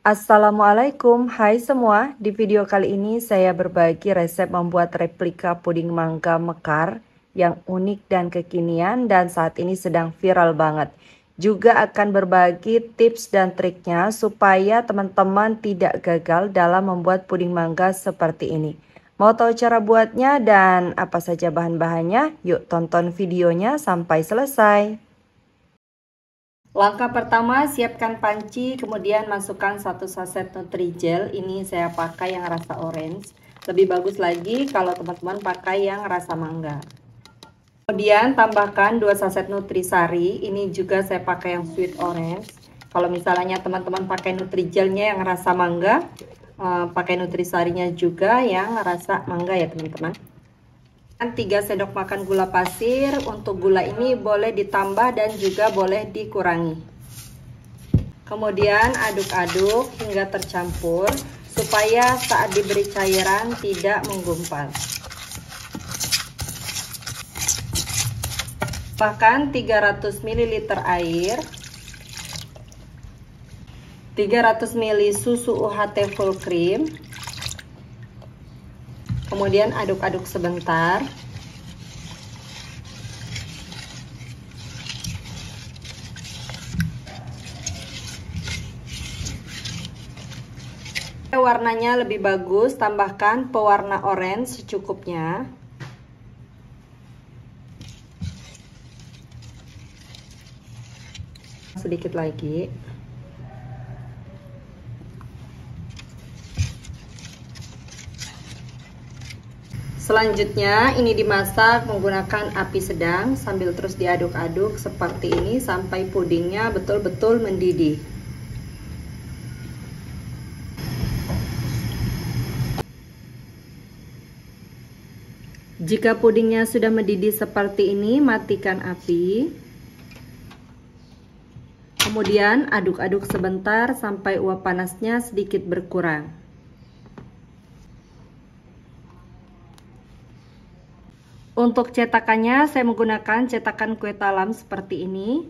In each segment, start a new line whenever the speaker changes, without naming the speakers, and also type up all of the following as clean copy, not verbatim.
Assalamualaikum, hai semua. Di video kali ini saya berbagi resep membuat replika puding mangga mekar yang unik dan kekinian dan saat ini sedang viral banget. Juga akan berbagi tips dan triknya supaya teman-teman tidak gagal dalam membuat puding mangga seperti ini. Mau tahu cara buatnya dan apa saja bahan-bahannya? Yuk tonton videonya sampai selesai. Langkah pertama, siapkan panci, kemudian masukkan 1 saset Nutrijel. Ini saya pakai yang rasa orange. Lebih bagus lagi kalau teman-teman pakai yang rasa mangga. Kemudian tambahkan 2 saset Nutrisari. Ini juga saya pakai yang sweet orange. Kalau misalnya teman-teman pakai Nutrijelnya yang rasa mangga, pakai Nutrisarinya juga yang rasa mangga ya teman-teman. 3 sendok makan gula pasir. Untuk gula ini boleh ditambah dan juga boleh dikurangi. Kemudian aduk-aduk hingga tercampur supaya saat diberi cairan tidak menggumpal. Bahkan 300 ml air, 300 ml susu UHT full cream. Kemudian aduk-aduk sebentar. Warnanya lebih bagus, tambahkan pewarna orange secukupnya. Sedikit lagi. Selanjutnya ini dimasak menggunakan api sedang sambil terus diaduk-aduk seperti ini sampai pudingnya betul-betul mendidih. Jika pudingnya sudah mendidih seperti ini, matikan api. Kemudian aduk-aduk sebentar sampai uap panasnya sedikit berkurang. Untuk cetakannya saya menggunakan cetakan kue talam seperti ini.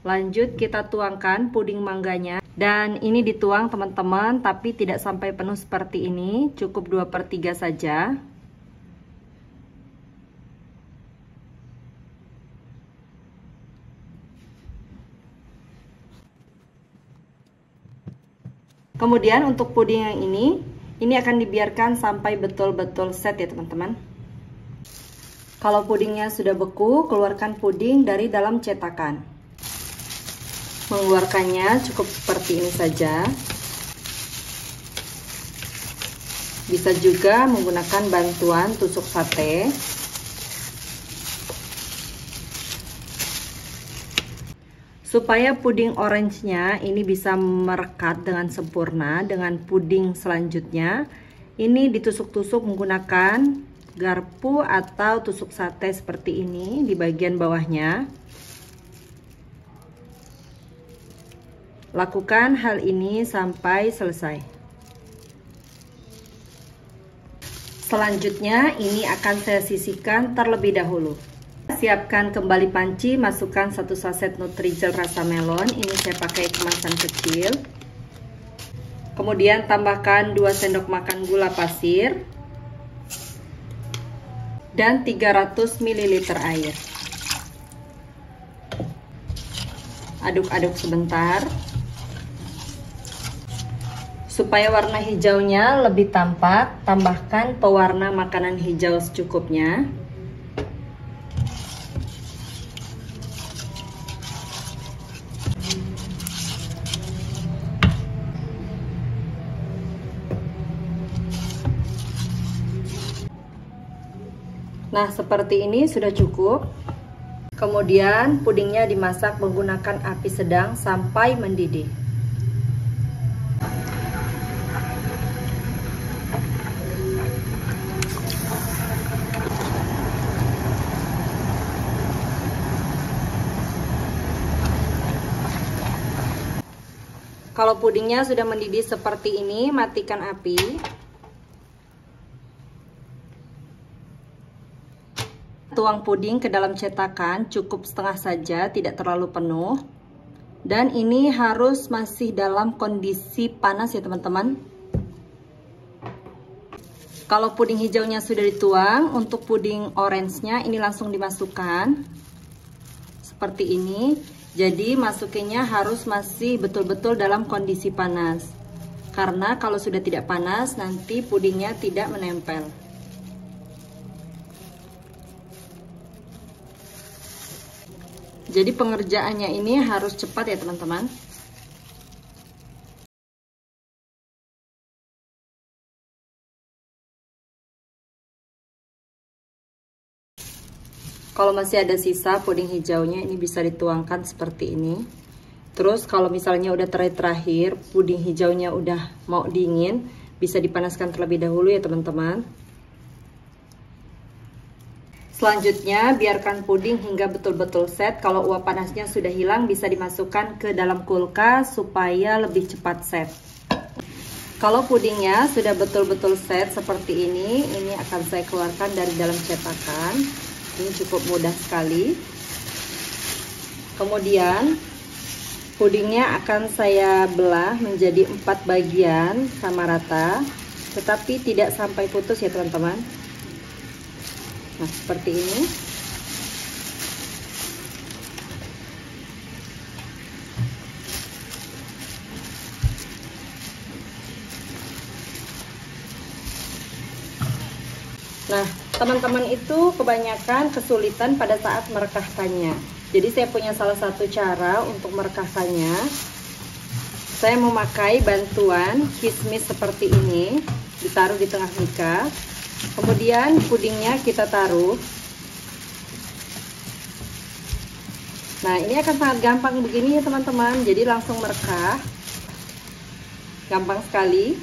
Lanjut kita tuangkan puding mangganya. Dan ini dituang teman-teman, tapi tidak sampai penuh seperti ini, cukup 2/3 saja. Kemudian untuk puding yang ini akan dibiarkan sampai betul-betul set ya teman-teman. Kalau pudingnya sudah beku, keluarkan puding dari dalam cetakan. Mengeluarkannya cukup seperti ini saja. Bisa juga menggunakan bantuan tusuk sate. Supaya puding orange-nya ini bisa merekat dengan sempurna dengan puding selanjutnya, ini ditusuk-tusuk menggunakan garpu atau tusuk sate seperti ini di bagian bawahnya. Lakukan hal ini sampai selesai. Selanjutnya ini akan saya sisihkan terlebih dahulu. Siapkan kembali panci, masukkan 1 saset Nutrijel rasa melon. Ini saya pakai kemasan kecil. Kemudian tambahkan 2 sendok makan gula pasir dan 300 ml air. Aduk-aduk sebentar supaya warna hijaunya lebih tampak. Tambahkan pewarna makanan hijau secukupnya. Nah, seperti ini sudah cukup. Kemudian pudingnya dimasak menggunakan api sedang sampai mendidih. Kalau pudingnya sudah mendidih seperti ini, matikan api. Tuang puding ke dalam cetakan, cukup setengah saja, tidak terlalu penuh. Dan ini harus masih dalam kondisi panas ya teman-teman. Kalau puding hijaunya sudah dituang, untuk puding orange-nya ini langsung dimasukkan. Seperti ini. Jadi masukinnya harus masih betul-betul dalam kondisi panas. Karena kalau sudah tidak panas, nanti pudingnya tidak menempel. Jadi pengerjaannya ini harus cepat ya teman-teman. Kalau masih ada sisa puding hijaunya ini bisa dituangkan seperti ini. Terus kalau misalnya udah terakhir puding hijaunya udah mau dingin, bisa dipanaskan terlebih dahulu ya teman-teman. Selanjutnya biarkan puding hingga betul-betul set. Kalau uap panasnya sudah hilang, bisa dimasukkan ke dalam kulkas supaya lebih cepat set. Kalau pudingnya sudah betul-betul set seperti ini akan saya keluarkan dari dalam cetakan. Ini cukup mudah sekali. Kemudian pudingnya akan saya belah menjadi 4 bagian sama rata, tetapi tidak sampai putus ya teman-teman. Nah, seperti ini. Nah, teman-teman itu kebanyakan kesulitan pada saat merekahkannya. Jadi saya punya salah satu cara untuk merekahkannya. Saya memakai bantuan kismis seperti ini, ditaruh di tengah mika. Kemudian pudingnya kita taruh. Nah, ini akan sangat gampang begini ya teman-teman. Jadi langsung merekah. Gampang sekali.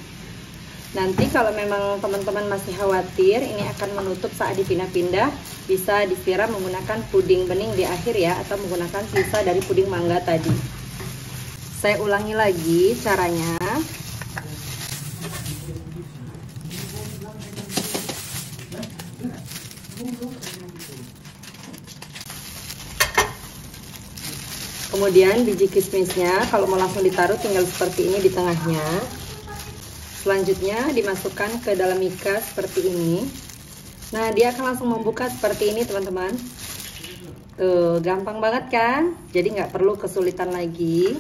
Nanti kalau memang teman-teman masih khawatir ini akan menutup saat dipindah-pindah, bisa disiram menggunakan puding bening di akhir ya, atau menggunakan sisa dari puding mangga tadi. Saya ulangi lagi caranya. Kemudian biji kismisnya kalau mau langsung ditaruh tinggal seperti ini di tengahnya. Selanjutnya dimasukkan ke dalam mika seperti ini. Nah, dia akan langsung membuka seperti ini teman-teman. Tuh, gampang banget kan? Jadi nggak perlu kesulitan lagi.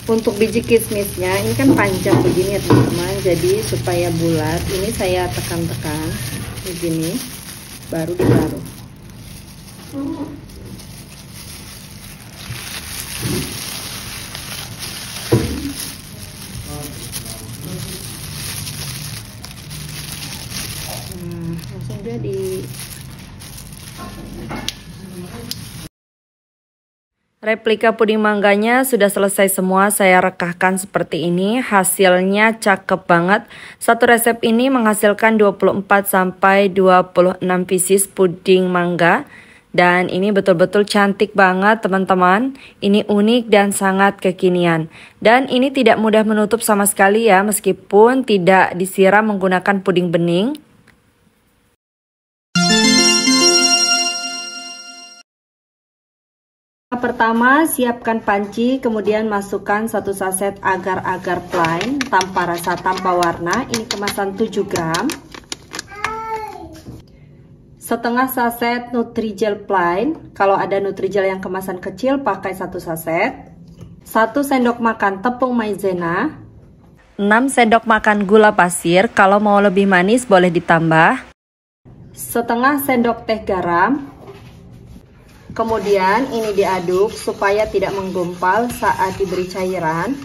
Untuk biji kismisnya ini kan panjang begini ya teman-teman. Jadi supaya bulat, ini saya tekan-tekan begini, baru ditaruh. Langsung jadi. Replika puding mangganya sudah selesai semua, saya rekahkan seperti ini. Hasilnya cakep banget. Satu resep ini menghasilkan 24 sampai 26 pieces puding mangga. Dan ini betul-betul cantik banget teman-teman. Ini unik dan sangat kekinian. Dan ini tidak mudah menutup sama sekali ya, meskipun tidak disiram menggunakan puding bening. Pertama, siapkan panci, kemudian masukkan 1 saset agar-agar plain tanpa rasa, tanpa warna. Ini kemasan 7 gram. Setengah saset Nutrijel plain. Kalau ada Nutrijel yang kemasan kecil, pakai 1 saset. 1 sendok makan tepung maizena. 6 sendok makan gula pasir. Kalau mau lebih manis boleh ditambah. Setengah sendok teh garam. Kemudian ini diaduk supaya tidak menggumpal saat diberi cairan.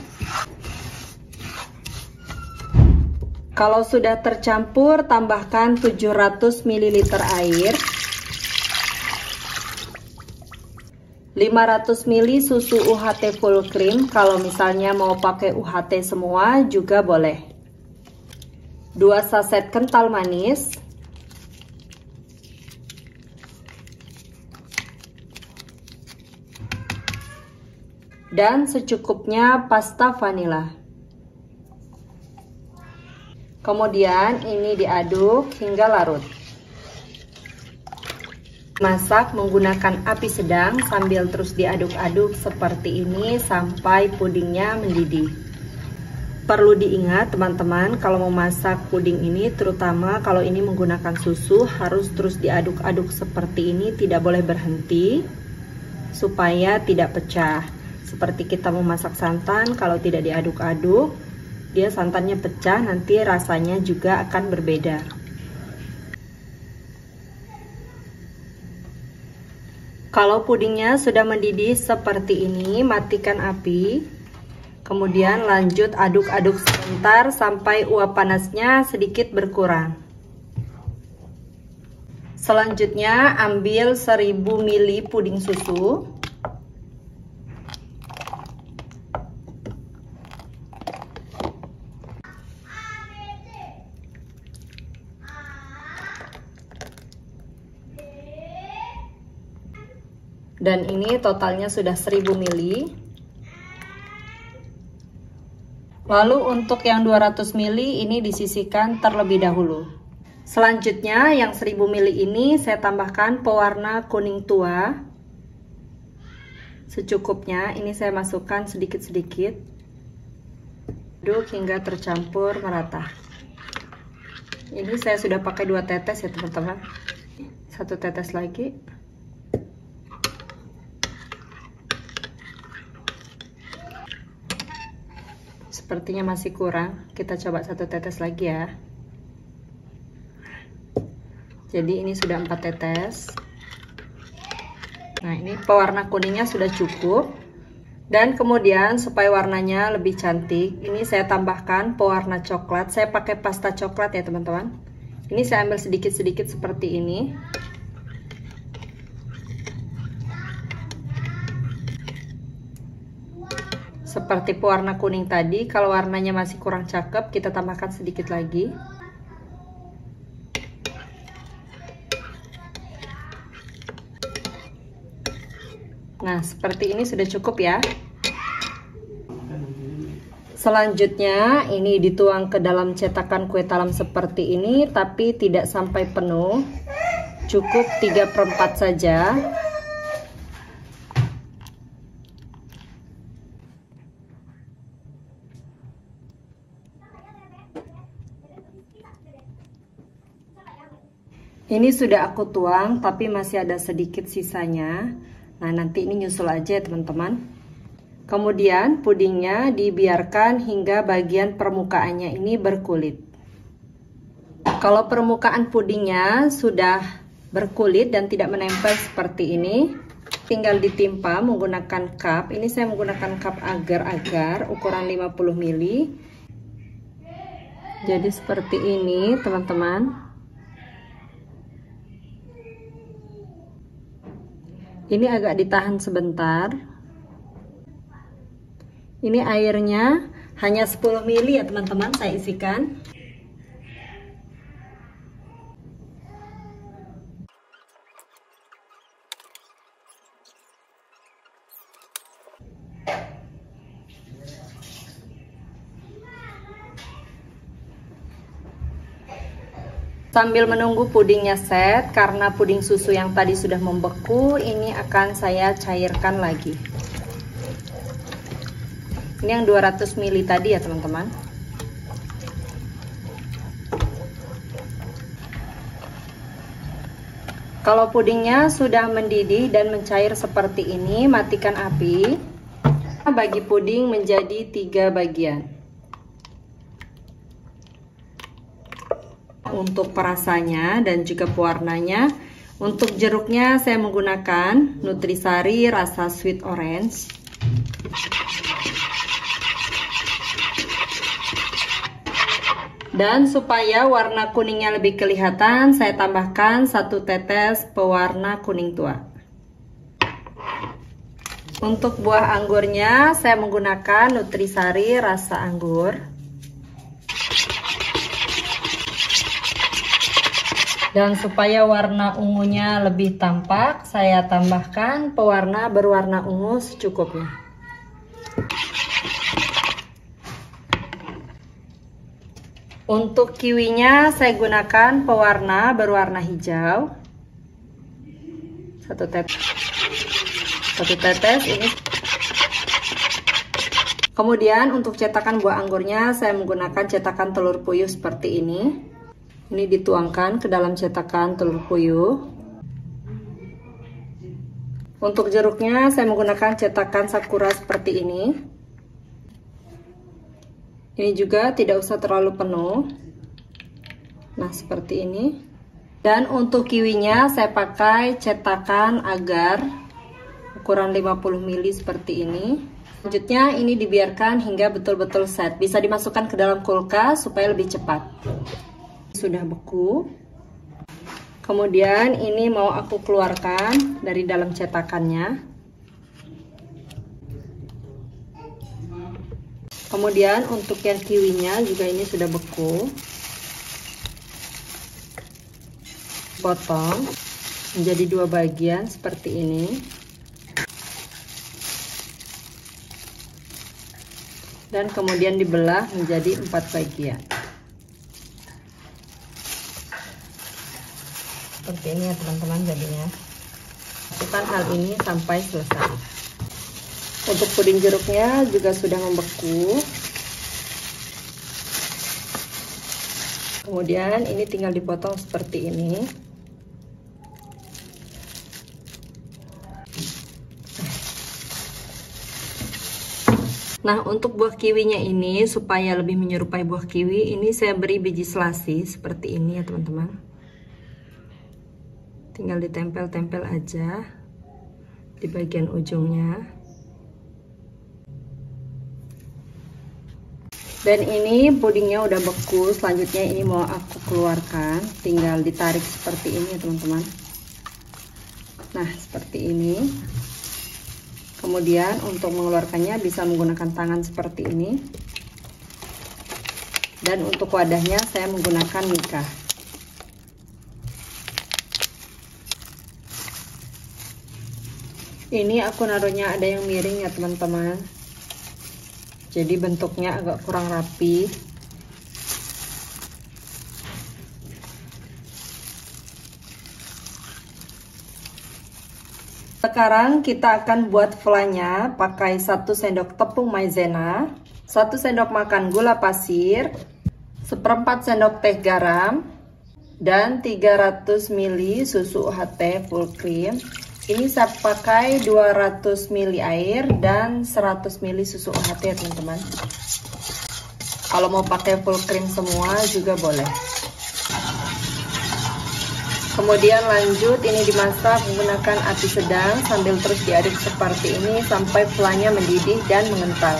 Kalau sudah tercampur, tambahkan 700 ml air, 500 ml susu UHT full cream. Kalau misalnya mau pakai UHT semua juga boleh. 2 saset kental manis, dan secukupnya pasta vanila. Kemudian ini diaduk hingga larut. Masak menggunakan api sedang sambil terus diaduk-aduk seperti ini sampai pudingnya mendidih. Perlu diingat teman-teman, kalau mau masak puding ini, terutama kalau ini menggunakan susu, harus terus diaduk-aduk seperti ini, tidak boleh berhenti supaya tidak pecah. Seperti kita mau masak santan, kalau tidak diaduk-aduk, dia santannya pecah, nanti rasanya juga akan berbeda. Kalau pudingnya sudah mendidih seperti ini, matikan api. Kemudian lanjut aduk-aduk sebentar sampai uap panasnya sedikit berkurang. Selanjutnya ambil 1000 ml puding susu. Dan ini totalnya sudah 1000 ml. Lalu untuk yang 200 ml ini disisihkan terlebih dahulu. Selanjutnya yang 1000 ml ini saya tambahkan pewarna kuning tua secukupnya. Ini saya masukkan sedikit-sedikit, aduk hingga tercampur merata. Ini saya sudah pakai 2 tetes ya teman-teman. 1 tetes lagi. Sepertinya masih kurang, kita coba 1 tetes lagi ya. Jadi ini sudah 4 tetes. Nah, ini pewarna kuningnya sudah cukup. Dan kemudian supaya warnanya lebih cantik, ini saya tambahkan pewarna coklat. Saya pakai pasta coklat ya teman-teman. Ini saya ambil sedikit-sedikit seperti ini. Seperti pewarna kuning tadi, kalau warnanya masih kurang cakep, kita tambahkan sedikit lagi. Nah, seperti ini sudah cukup ya. Selanjutnya, ini dituang ke dalam cetakan kue talam seperti ini, tapi tidak sampai penuh. Cukup 3/4 saja. Ini sudah aku tuang, tapi masih ada sedikit sisanya. Nah, nanti ini nyusul aja teman-teman. Kemudian pudingnya dibiarkan hingga bagian permukaannya ini berkulit. Kalau permukaan pudingnya sudah berkulit dan tidak menempel seperti ini, tinggal ditimpa menggunakan cup. Ini saya menggunakan cup agar-agar ukuran 50 ml. Jadi seperti ini teman-teman. Ini agak ditahan sebentar. Ini airnya hanya 10 ml ya teman-teman, saya isikan. Sambil menunggu pudingnya set, karena puding susu yang tadi sudah membeku, ini akan saya cairkan lagi. Ini yang 200 ml tadi ya teman-teman. Kalau pudingnya sudah mendidih dan mencair seperti ini, matikan api. Bagi puding menjadi 3 bagian. Untuk perasanya dan juga pewarnanya, untuk jeruknya saya menggunakan Nutrisari rasa sweet orange. Dan supaya warna kuningnya lebih kelihatan, saya tambahkan 1 tetes pewarna kuning tua. Untuk buah anggurnya saya menggunakan Nutrisari rasa anggur. Dan supaya warna ungunya lebih tampak, saya tambahkan pewarna berwarna ungu secukupnya. Untuk kiwinya saya gunakan pewarna berwarna hijau. satu tetes ini. Kemudian untuk cetakan buah anggurnya saya menggunakan cetakan telur puyuh seperti ini. Ini dituangkan ke dalam cetakan telur puyuh. Untuk jeruknya saya menggunakan cetakan sakura seperti ini. Ini juga tidak usah terlalu penuh. Nah, seperti ini. Dan untuk kiwinya saya pakai cetakan agar ukuran 50 ml seperti ini. Selanjutnya ini dibiarkan hingga betul-betul set. Bisa dimasukkan ke dalam kulkas supaya lebih cepat. Sudah beku. Kemudian ini mau aku keluarkan dari dalam cetakannya. Kemudian untuk yang kiwinya juga ini sudah beku. Potong menjadi dua bagian seperti ini. Dan kemudian dibelah menjadi 4 bagian. Seperti ini ya teman-teman jadinya. Lakukan hal ini sampai selesai. Untuk puding jeruknya juga sudah membeku. Kemudian ini tinggal dipotong seperti ini. Nah, untuk buah kiwinya ini supaya lebih menyerupai buah kiwi, ini saya beri biji selasi seperti ini ya teman-teman. Tinggal ditempel-tempel aja di bagian ujungnya. Dan ini pudingnya udah beku. Selanjutnya ini mau aku keluarkan. Tinggal ditarik seperti ini ya teman-teman. Nah, seperti ini. Kemudian untuk mengeluarkannya bisa menggunakan tangan seperti ini. Dan untuk wadahnya saya menggunakan mika. Ini aku naruhnya ada yang miring ya teman-teman. Jadi bentuknya agak kurang rapi. Sekarang kita akan buat flanya pakai 1 sendok tepung maizena, 1 sendok makan gula pasir, 1/4 sendok teh garam, dan 300 ml susu UHT full cream. Ini saya pakai 200 ml air dan 100 ml susu UHT ya teman-teman. Kalau mau pakai full cream semua juga boleh. Kemudian lanjut ini dimasak menggunakan api sedang sambil terus diaduk seperti ini sampai flanya mendidih dan mengental.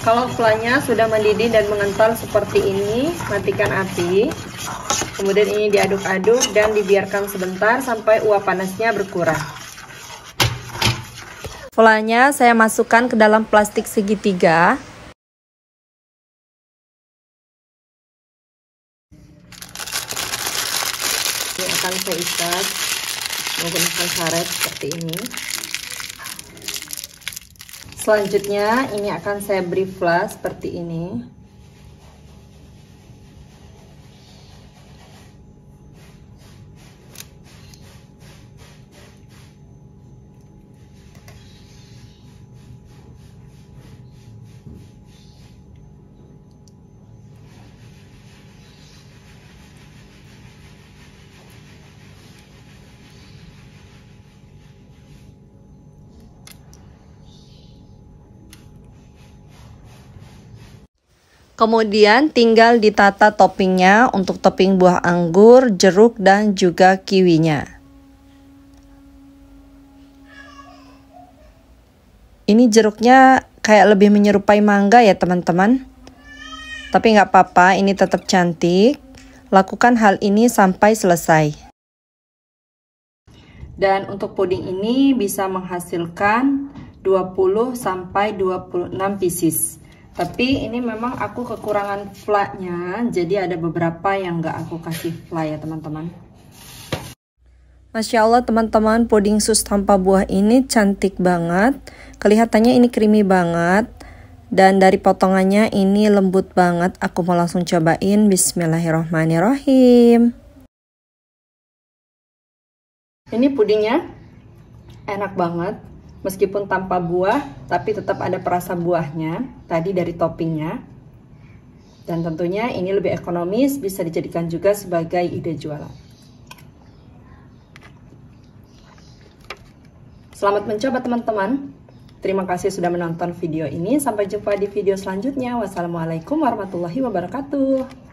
Kalau flanya sudah mendidih dan mengental seperti ini, matikan api. Kemudian ini diaduk-aduk dan dibiarkan sebentar sampai uap panasnya berkurang. Flanya saya masukkan ke dalam plastik segitiga. Ini akan saya ikat menggunakan karet seperti ini. Selanjutnya ini akan saya beri flash seperti ini. Kemudian tinggal ditata toppingnya untuk topping buah anggur, jeruk, dan juga kiwinya. Ini jeruknya kayak lebih menyerupai mangga ya teman-teman. Tapi nggak apa-apa, ini tetap cantik. Lakukan hal ini sampai selesai. Dan untuk puding ini bisa menghasilkan 20 sampai 26 pieces. Tapi ini memang aku kekurangan flanya, jadi ada beberapa yang nggak aku kasih fly ya teman-teman. Masya Allah teman-teman, puding sus tanpa buah ini cantik banget. Kelihatannya ini creamy banget. Dan dari potongannya ini lembut banget. Aku mau langsung cobain. Bismillahirrohmanirrohim. Ini pudingnya enak banget. Meskipun tanpa buah, tapi tetap ada perasa buahnya. Tadi dari toppingnya. Dan tentunya ini lebih ekonomis, bisa dijadikan juga sebagai ide jualan. Selamat mencoba teman-teman. Terima kasih sudah menonton video ini. Sampai jumpa di video selanjutnya. Wassalamualaikum warahmatullahi wabarakatuh.